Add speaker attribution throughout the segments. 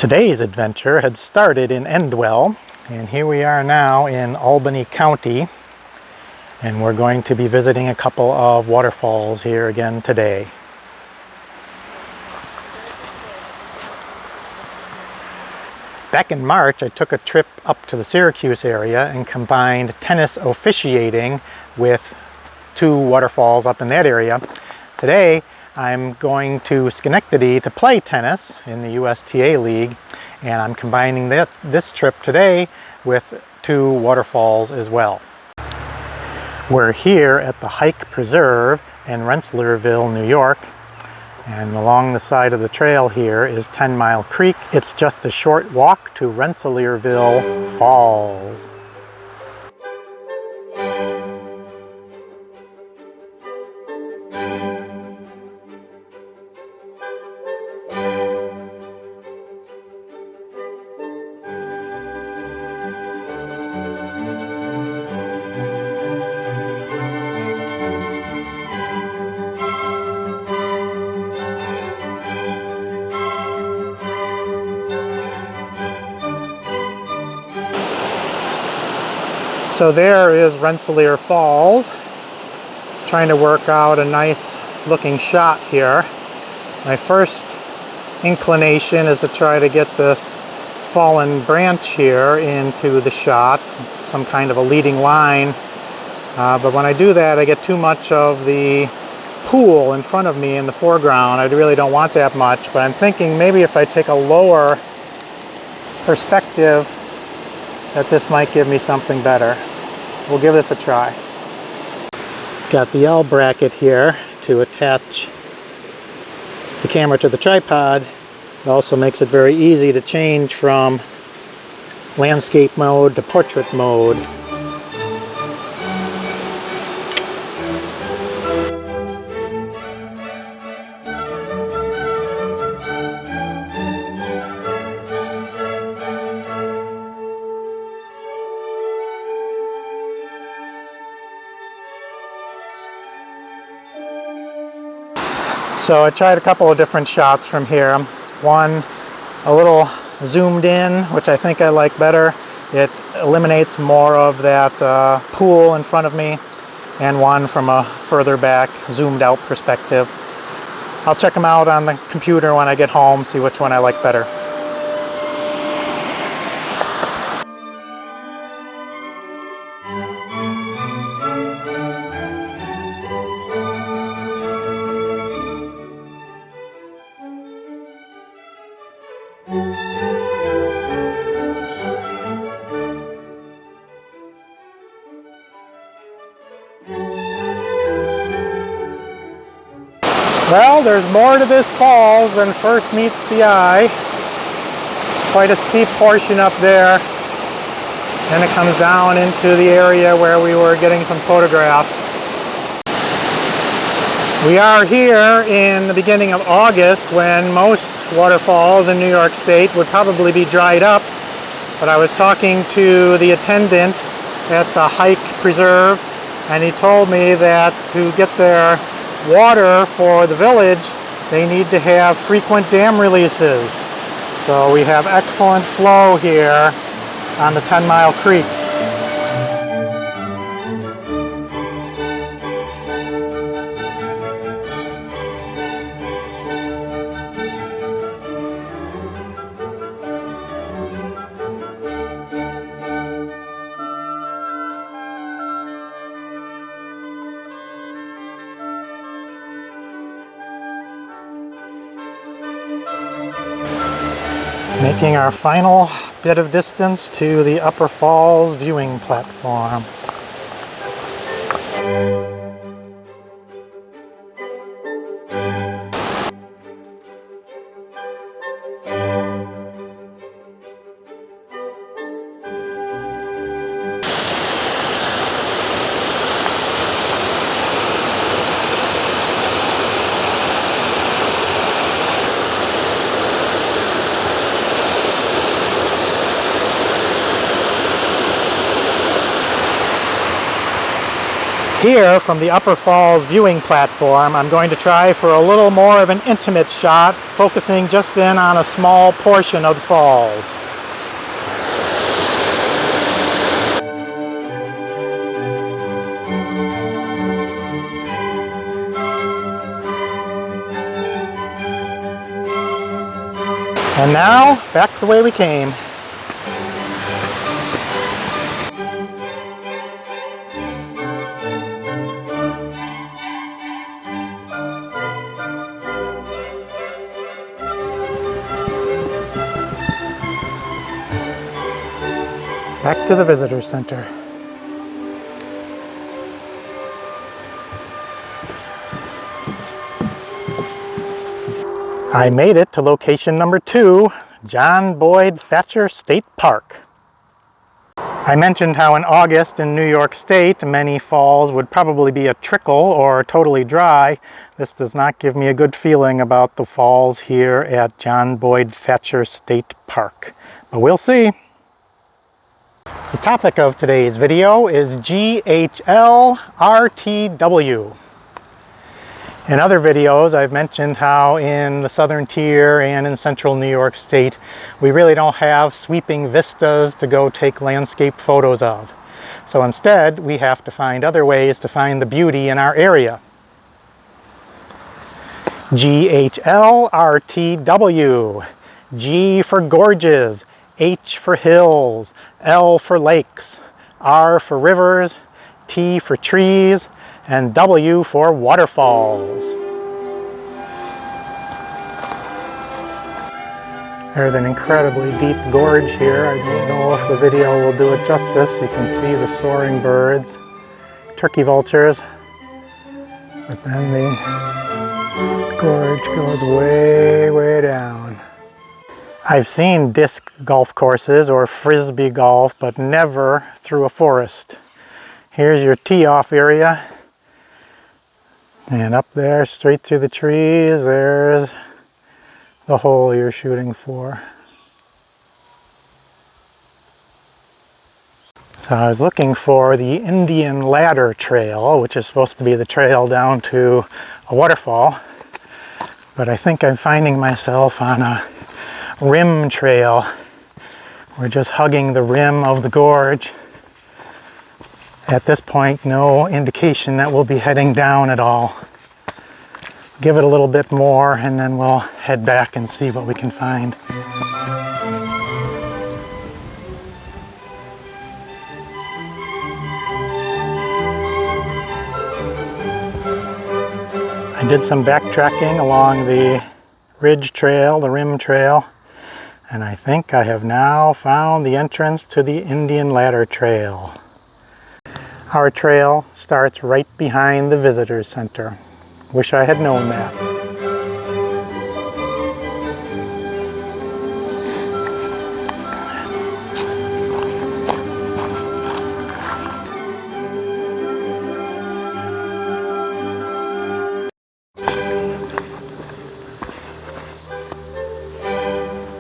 Speaker 1: Today's adventure had started in Endwell, and here we are now in Albany County, and we're going to be visiting a couple of waterfalls here again today. Back in March, I took a trip up to the Syracuse area and combined tennis officiating with two waterfalls up in that area. Today, I'm going to Schenectady to play tennis in the USTA League, and I'm combining this trip today with two waterfalls as well. We're here at the Hike Preserve in Rensselaerville, New York, and along the side of the trail here is 10 Mile Creek. It's just a short walk to Rensselaerville Falls. So there is Rensselaer Falls. Trying to work out a nice looking shot here. My first inclination is to try to get this fallen branch here into the shot, some kind of a leading line. But when I do that, I get too much of the pool in front of me in the foreground. I really don't want that much, but I'm thinking maybe if I take a lower perspective, that this might give me something better. We'll give this a try. Got the L bracket here to attach the camera to the tripod. It also makes it very easy to change from landscape mode to portrait mode. So I tried a couple of different shots from here. One a little zoomed in, which I think I like better. It eliminates more of that pool in front of me, and one from a further back, zoomed out perspective. I'll check them out on the computer when I get home, see which one I like better. Well, there's more to this falls than first meets the eye. Quite a steep portion up there. Then it comes down into the area where we were getting some photographs. We are here in the beginning of August when most waterfalls in New York State would probably be dried up. But I was talking to the attendant at the Hike Preserve, and he told me that to get their water for the village, they need to have frequent dam releases. So we have excellent flow here on the 10 Mile Creek. Making our final bit of distance to the Upper Falls viewing platform. Here, from the Upper Falls viewing platform, I'm going to try for a little more of an intimate shot, focusing just in on a small portion of the falls. And now, back the way we came. Back to the visitor center. I made it to location number 2, John Boyd Thatcher State Park. I mentioned how in August in New York State, many falls would probably be a trickle or totally dry. This does not give me a good feeling about the falls here at John Boyd Thatcher State Park, but we'll see. The topic of today's video is GHLRTW. In other videos, I've mentioned how in the southern tier and in central New York State, we really don't have sweeping vistas to go take landscape photos of. So instead, we have to find other ways to find the beauty in our area. GHLRTW. G for gorges, H for hills, L for lakes, R for rivers, T for trees, and W for waterfalls. There's an incredibly deep gorge here. I don't know if the video will do it justice. You can see the soaring birds, turkey vultures, but then the gorge goes way, way down. I've seen disc golf courses or frisbee golf, but never through a forest. Here's your tee-off area. And up there, straight through the trees, there's the hole you're shooting for. So I was looking for the Indian Ladder Trail, which is supposed to be the trail down to a waterfall. But I think I'm finding myself on a rim trail. We're just hugging the rim of the gorge. At this point, no indication that we'll be heading down at all. Give it a little bit more and then we'll head back and see what we can find. I did some backtracking along the ridge trail, the rim trail, and I think I have now found the entrance to the Indian Ladder Trail. Our trail starts right behind the visitor center. Wish I had known that.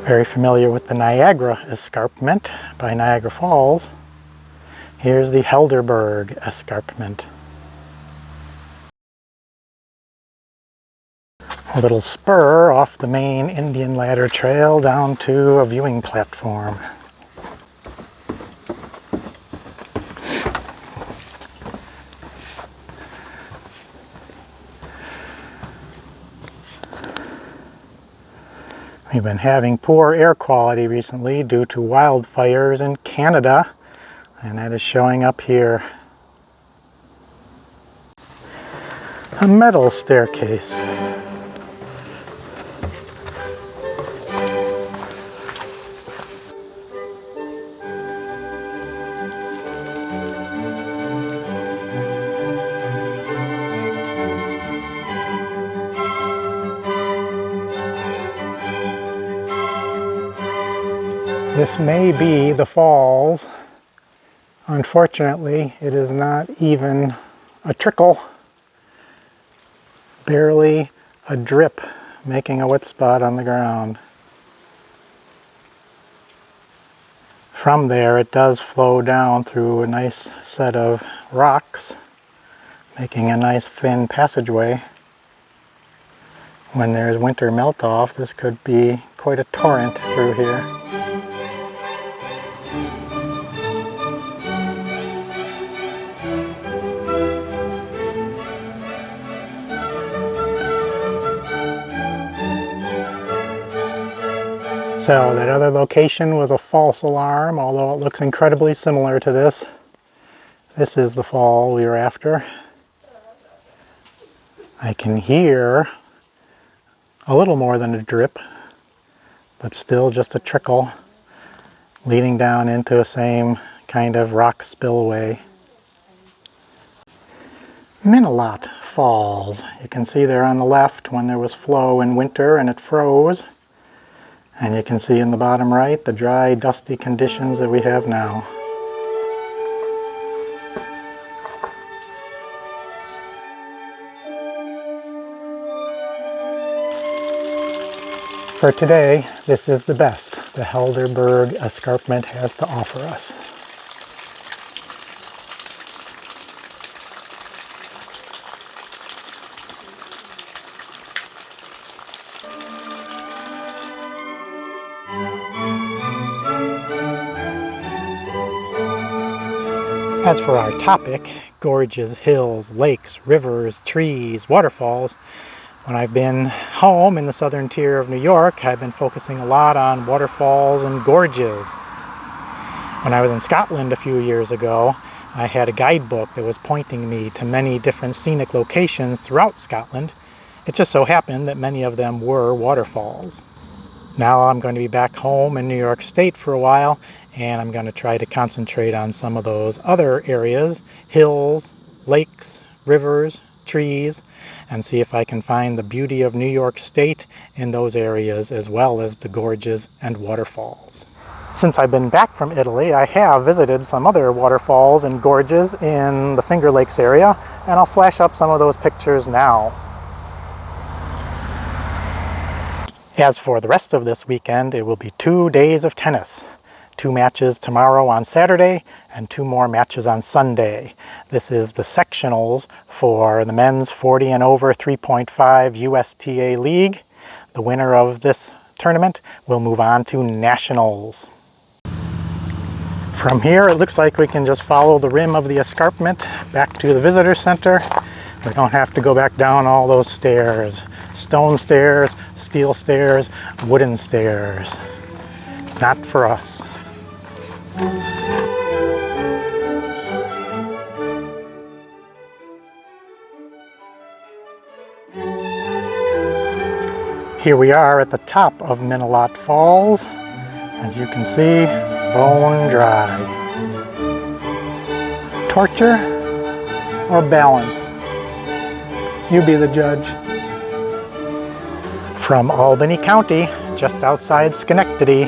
Speaker 1: Very familiar with the Niagara Escarpment by Niagara Falls. Here's the Helderberg Escarpment. A little spur off the main Indian Ladder Trail down to a viewing platform. We've been having poor air quality recently due to wildfires in Canada, and that is showing up here. A metal staircase. This may be the falls. Unfortunately, it is not even a trickle, barely a drip making a wet spot on the ground. From there, it does flow down through a nice set of rocks, making a nice thin passageway. When there's winter melt-off, this could be quite a torrent through here. So that other location was a false alarm, although it looks incredibly similar to this. This is the fall we were after. I can hear a little more than a drip, but still just a trickle leading down into the same kind of rock spillway. Minalot Falls. You can see there on the left when there was flow in winter and it froze. And you can see in the bottom right the dry, dusty conditions that we have now. For today, this is the best the Helderberg Escarpment has to offer us. As for our topic, gorges, hills, lakes, rivers, trees, waterfalls, when I've been home in the southern tier of New York, I've been focusing a lot on waterfalls and gorges. When I was in Scotland a few years ago, I had a guidebook that was pointing me to many different scenic locations throughout Scotland. It just so happened that many of them were waterfalls. Now I'm going to be back home in New York State for a while, and I'm going to try to concentrate on some of those other areas, hills, lakes, rivers, trees, and see if I can find the beauty of New York State in those areas as well as the gorges and waterfalls. Since I've been back from Italy, I have visited some other waterfalls and gorges in the Finger Lakes area, and I'll flash up some of those pictures now. As for the rest of this weekend, it will be 2 days of tennis. 2 matches tomorrow on Saturday and 2 more matches on Sunday. This is the sectionals for the men's 40 and over 3.5 USTA League. The winner of this tournament will move on to nationals. From here, it looks like we can just follow the rim of the escarpment back to the visitor center. We don't have to go back down all those stairs. Stone stairs, steel stairs, wooden stairs. Not for us. Here we are at the top of Minalot Falls. As you can see, bone dry. Torture or balance? You be the judge. From Albany County, just outside Schenectady,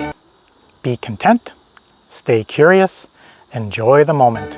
Speaker 1: be content, stay curious, enjoy the moment.